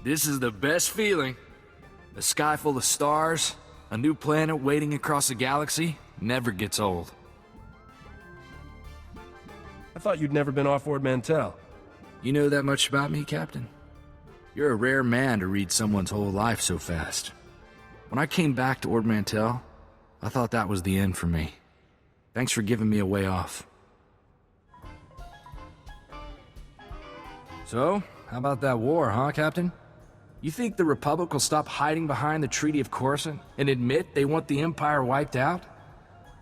This is the best feeling. A sky full of stars, a new planet waiting across the galaxy, never gets old. I thought you'd never been off Ord Mantell. You know that much about me, Captain? You're a rare man to read someone's whole life so fast. When I came back to Ord Mantell, I thought that was the end for me. Thanks for giving me a way off. So, how about that war, huh, Captain? You think the Republic will stop hiding behind the Treaty of Corso and admit they want the Empire wiped out?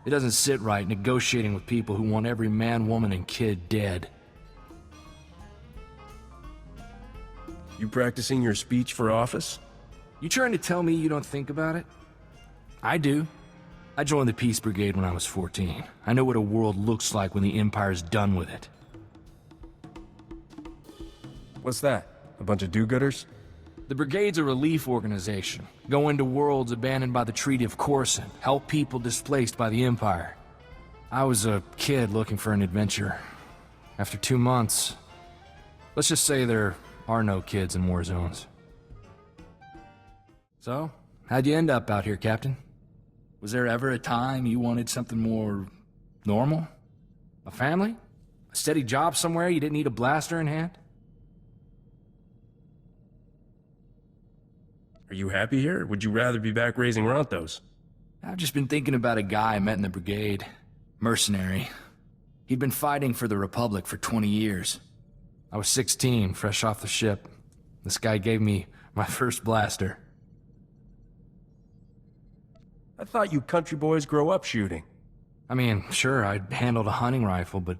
It doesn't sit right negotiating with people who want every man, woman, and kid dead. You practicing your speech for office? You trying to tell me you don't think about it? I do. I joined the Peace Brigade when I was 14. I know what a world looks like when the Empire's done with it. What's that? A bunch of do-gooders? The Brigade's a relief organization. Go into worlds abandoned by the Treaty of Corso, help people displaced by the Empire. I was a kid looking for an adventure. After 2 months, let's just say there are no kids in war zones. So, how'd you end up out here, Captain? Was there ever a time you wanted something more normal? A family? A steady job somewhere you didn't need a blaster in hand? Are you happy here, or would you rather be back raising Rontos? I've just been thinking about a guy I met in the brigade. Mercenary. He'd been fighting for the Republic for 20 years. I was 16, fresh off the ship. This guy gave me my first blaster. I thought you country boys grow up shooting. I mean, sure, I'd handled a hunting rifle, but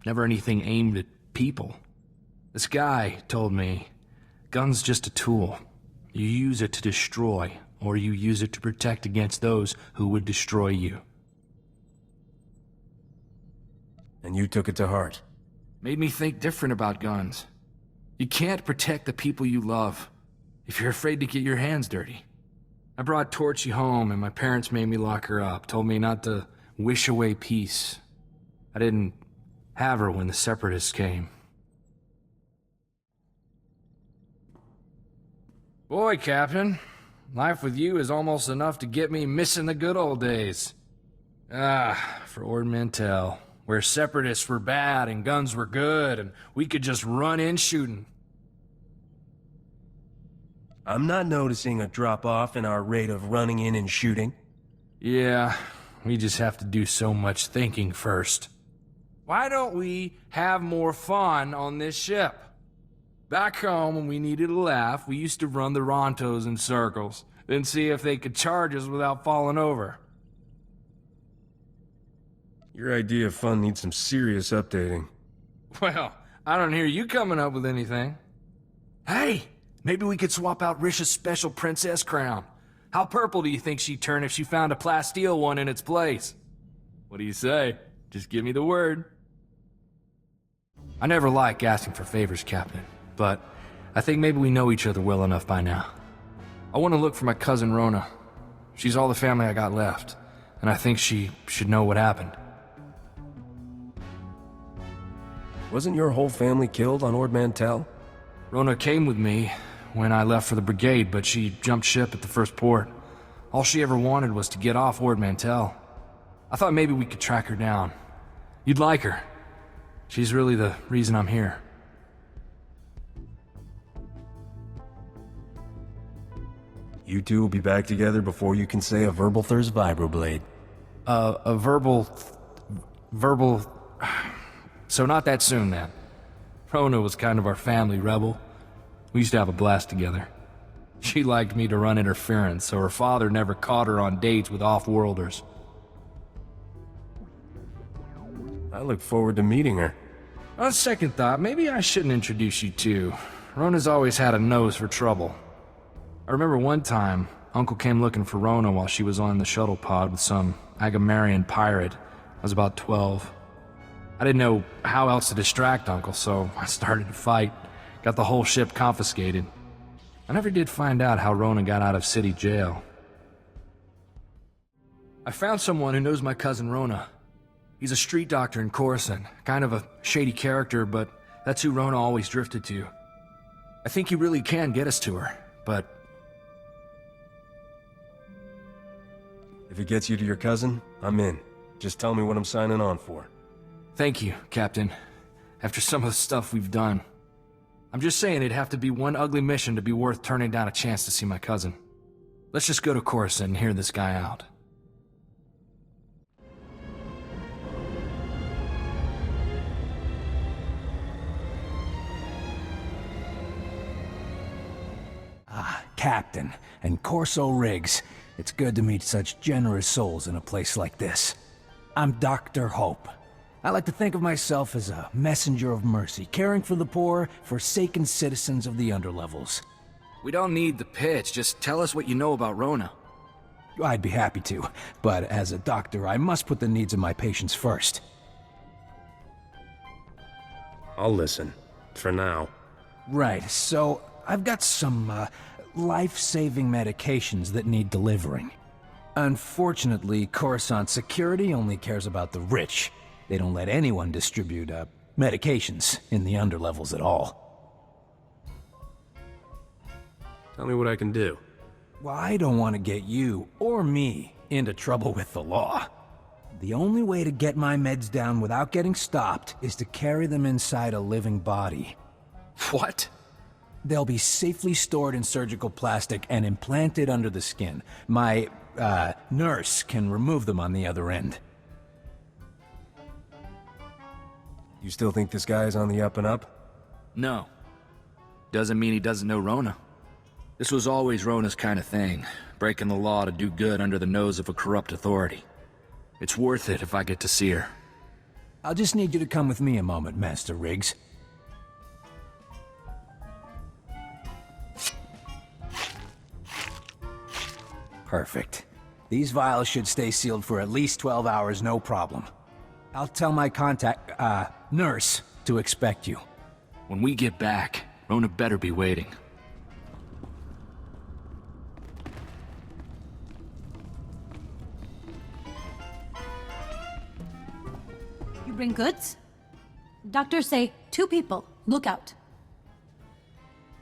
never anything aimed at people. This guy told me, gun's just a tool. You use it to destroy, or you use it to protect against those who would destroy you. And you took it to heart. Made me think different about guns. You can't protect the people you love if you're afraid to get your hands dirty. I brought Torchy home, and my parents made me lock her up, told me not to wish away peace. I didn't have her when the Separatists came. Boy, Captain, life with you is almost enough to get me missing the good old days. For Ord Mantell, where Separatists were bad and guns were good, and we could just run in shooting. I'm not noticing a drop-off in our rate of running in and shooting. Yeah, we just have to do so much thinking first. Why don't we have more fun on this ship? Back home, when we needed a laugh, we used to run the Rontos in circles, then see if they could charge us without falling over. Your idea of fun needs some serious updating. Well, I don't hear you coming up with anything. Hey, maybe we could swap out Risha's special princess crown. How purple do you think she'd turn if she found a plasteel one in its place? What do you say? Just give me the word. I never like asking for favors, Captain, but I think maybe we know each other well enough by now. I want to look for my cousin Rona. She's all the family I got left, and I think she should know what happened. Wasn't your whole family killed on Ord Mantell? Rona came with me when I left for the brigade, but she jumped ship at the first port. All she ever wanted was to get off Ord Mantell. I thought maybe we could track her down. You'd like her. She's really the reason I'm here. You two will be back together before you can say a verbal Thurs vibroblade. A verbal... So not that soon, then. Rona was kind of our family rebel. We used to have a blast together. She liked me to run interference, so her father never caught her on dates with off-worlders. I look forward to meeting her. On second thought, maybe I shouldn't introduce you two. Rona's always had a nose for trouble. I remember one time, Uncle came looking for Rona while she was on the shuttle pod with some Agamarian pirate. I was about 12. I didn't know how else to distract Uncle, so I started to fight. Got the whole ship confiscated. I never did find out how Rona got out of city jail. I found someone who knows my cousin Rona. He's a street doctor in Corso, kind of a shady character, but that's who Rona always drifted to. I think you really can get us to her, but... If it gets you to your cousin, I'm in. Just tell me what I'm signing on for. Thank you, Captain. After some of the stuff we've done. I'm just saying it'd have to be one ugly mission to be worth turning down a chance to see my cousin. Let's just go to Corso and hear this guy out. Captain, and Corso Riggs. It's good to meet such generous souls in a place like this. I'm Dr. Hope. I like to think of myself as a messenger of mercy, caring for the poor, forsaken citizens of the underlevels. We don't need the pitch, just tell us what you know about Rona. I'd be happy to, but as a doctor, I must put the needs of my patients first. I'll listen. For now. Right, so I've got some, life-saving medications that need delivering. Unfortunately, Coruscant security only cares about the rich. They don't let anyone distribute, medications in the underlevels at all. Tell me what I can do. Well, I don't want to get you, or me, into trouble with the law. The only way to get my meds down without getting stopped is to carry them inside a living body. What? They'll be safely stored in surgical plastic and implanted under the skin. My, nurse can remove them on the other end. You still think this guy is on the up and up? No. Doesn't mean he doesn't know Rona. This was always Rona's kind of thing, breaking the law to do good under the nose of a corrupt authority. It's worth it if I get to see her. I'll just need you to come with me a moment, Master Riggs. Perfect. These vials should stay sealed for at least 12 hours, no problem. I'll tell my nurse to expect you. When we get back, Rona better be waiting. You bring goods? Doctors say 2 people. Look out.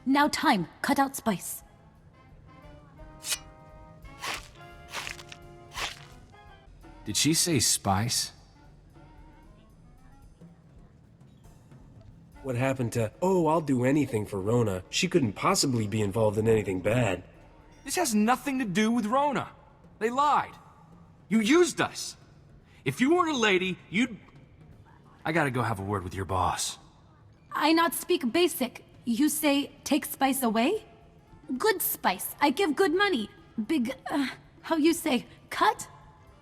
Now time. Cut out spice. Did she say spice? What happened to, oh, I'll do anything for Rona. She couldn't possibly be involved in anything bad. This has nothing to do with Rona. They lied. You used us. If you weren't a lady, you'd... I gotta go have a word with your boss. I not speak basic. You say take spice away? Good spice. I give good money. Big, how you say, cut?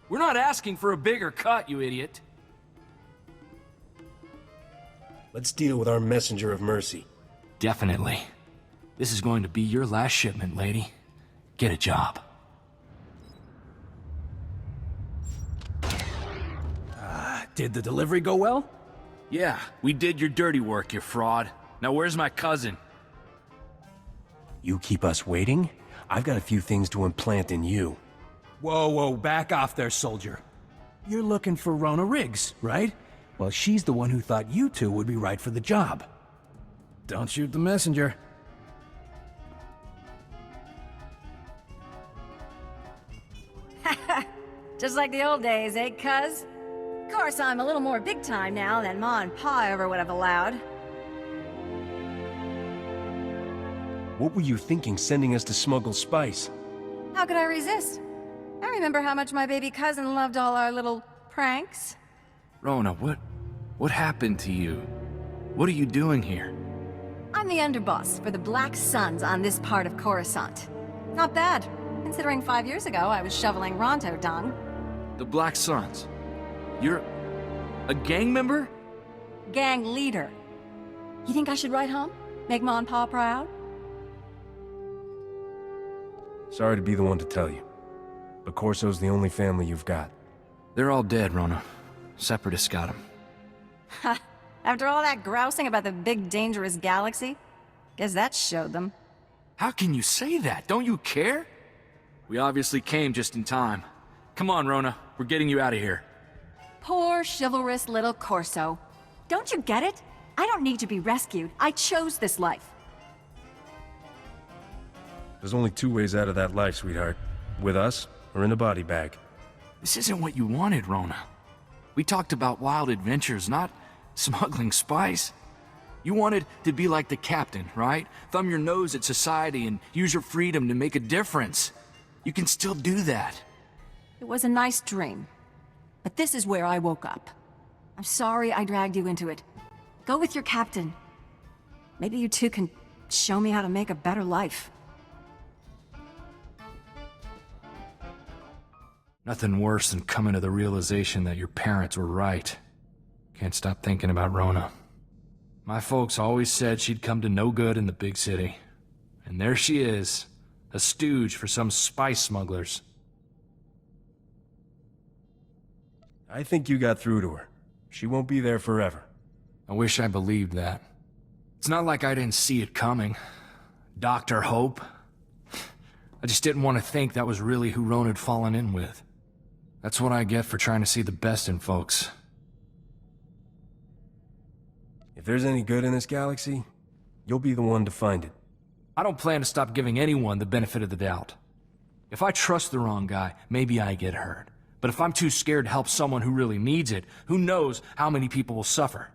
We're not asking for a bigger cut, you idiot. Let's deal with our messenger of mercy. Definitely. This is going to be your last shipment, lady. Get a job. Did the delivery go well? Yeah, we did your dirty work, you fraud. Now where's my cousin? You keep us waiting? I've got a few things to implant in you. Whoa, back off there, soldier. You're looking for Rona Riggs, right? Well, she's the one who thought you two would be right for the job. Don't shoot the messenger. Just like the old days, eh, cuz? Of course, I'm a little more big time now than Ma and Pa ever would have allowed. What were you thinking sending us to smuggle spice? How could I resist? I remember how much my baby cousin loved all our little pranks. Rona, what happened to you? What are you doing here? I'm the underboss for the Black Suns on this part of Coruscant. Not bad, considering 5 years ago I was shoveling Ronto dung. The Black Suns. You're a gang member? Gang leader. You think I should write home? Make Ma and Pa proud? Sorry to be the one to tell you, but Corso's the only family you've got. They're all dead, Rona. Separatists got them. Ha! After all that grousing about the big dangerous galaxy? Guess that showed them. How can you say that? Don't you care? We obviously came just in time. Come on, Rona. We're getting you out of here. Poor, chivalrous little Corso. Don't you get it? I don't need to be rescued. I chose this life. There's only two ways out of that life, sweetheart. With us, or in a body bag. This isn't what you wanted, Rona. We talked about wild adventures, not smuggling spice. You wanted to be like the captain, right? Thumb your nose at society and use your freedom to make a difference. You can still do that. It was a nice dream. But this is where I woke up. I'm sorry I dragged you into it. Go with your captain. Maybe you two can show me how to make a better life. Nothing worse than coming to the realization that your parents were right. Can't stop thinking about Rona. My folks always said she'd come to no good in the big city. And there she is, a stooge for some spice smugglers. I think you got through to her. She won't be there forever. I wish I believed that. It's not like I didn't see it coming. Dr. Hope. I just didn't want to think that was really who Rona'd fallen in with. That's what I get for trying to see the best in folks. If there's any good in this galaxy, you'll be the one to find it. I don't plan to stop giving anyone the benefit of the doubt. If I trust the wrong guy, maybe I get hurt. But if I'm too scared to help someone who really needs it, who knows how many people will suffer?